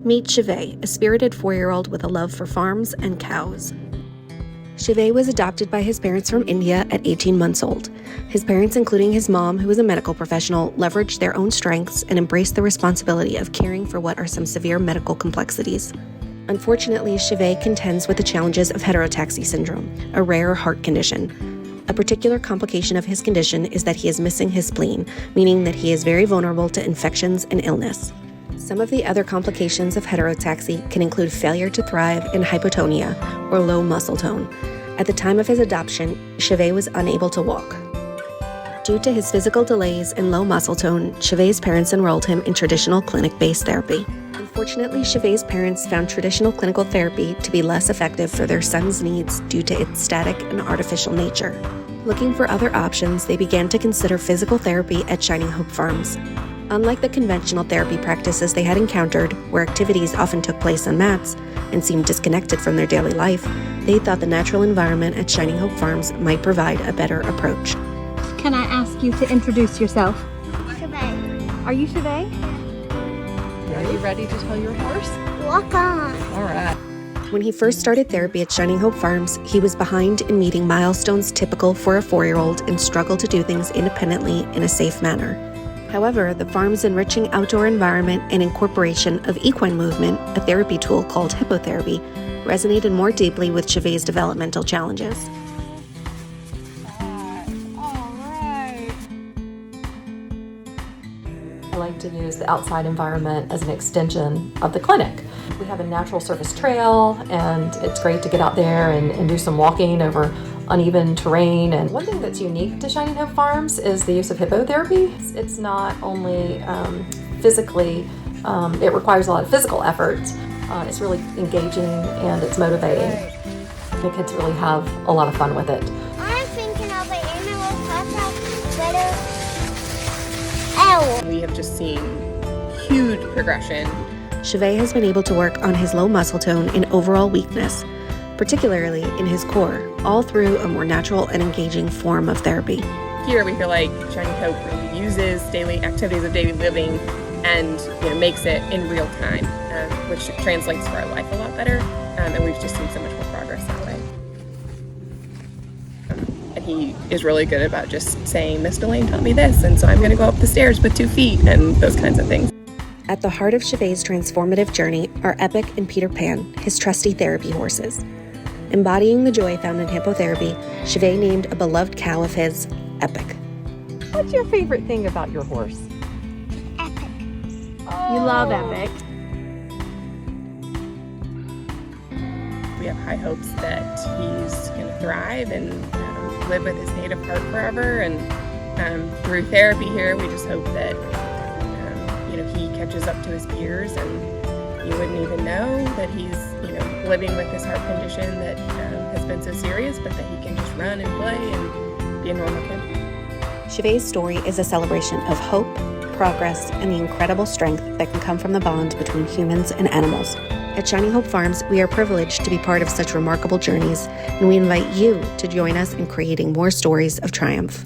Meet Shivay, a spirited 4-year-old with a love for farms and cows. Shivay was adopted by his parents from India at 18 months old. His parents, including his mom, who was a medical professional, leveraged their own strengths and embraced the responsibility of caring for what are some severe medical complexities. Unfortunately, Shivay contends with the challenges of heterotaxy syndrome, a rare heart condition. A particular complication of his condition is that he is missing his spleen, meaning that he is very vulnerable to infections and illness. Some of the other complications of heterotaxy can include failure to thrive and hypotonia, or low muscle tone. At the time of his adoption, Shivay was unable to walk. Due to his physical delays and low muscle tone, Shivay's parents enrolled him in traditional clinic-based therapy. Unfortunately, Shivay's parents found traditional clinical therapy to be less effective for their son's needs due to its static and artificial nature. Looking for other options, they began to consider physical therapy at Shining Hope Farms. Unlike the conventional therapy practices they had encountered, where activities often took place on mats and seemed disconnected from their daily life, they thought the natural environment at Shining Hope Farms might provide a better approach. Can I ask you to introduce yourself? Shivay. Are you Shivay? Are you ready to tell your horse? Walk on. All right. When he first started therapy at Shining Hope Farms, he was behind in meeting milestones typical for a 4-year-old and struggled to do things independently in a safe manner. However, the farm's enriching outdoor environment and incorporation of equine movement, a therapy tool called hippotherapy, resonated more deeply with Shivay's developmental challenges. I like to use the outside environment as an extension of the clinic. We have a natural surface trail, and it's great to get out there and do some walking over uneven terrain. And one thing that's unique to Shining Hope Farms is the use of hippotherapy. It's not only physically, it requires a lot of physical effort. It's really engaging and it's motivating. The kids really have a lot of fun with it. I'm thinking of an animal better. Ow! We have just seen huge progression. Shivay has been able to work on his low muscle tone and overall weakness, particularly in his core, all through a more natural and engaging form of therapy. Here we feel like Shining Hope really uses daily activities of daily living and makes it in real time, which translates to our life a lot better, and we've just seen so much more progress that way. And he is really good about just saying, Miss Delane taught me this, and so I'm going to go up the stairs with 2 feet, and those kinds of things. At the heart of Shivay's transformative journey are Epic and Peter Pan, his trusty therapy horses. Embodying the joy found in hippotherapy, Shivay named a beloved cow of his Epic. What's your favorite thing about your horse? Epic. You love Epic. We have high hopes that he's going to thrive and live with his native heart forever. And through therapy here, we just hope that he catches up to his peers, and you wouldn't even know that he's living with this heart condition that has been so serious, but that he can just run and play and be a normal kid. Shivay's story is a celebration of hope, progress, and the incredible strength that can come from the bond between humans and animals. At Shining Hope Farms, we are privileged to be part of such remarkable journeys, and we invite you to join us in creating more stories of triumph.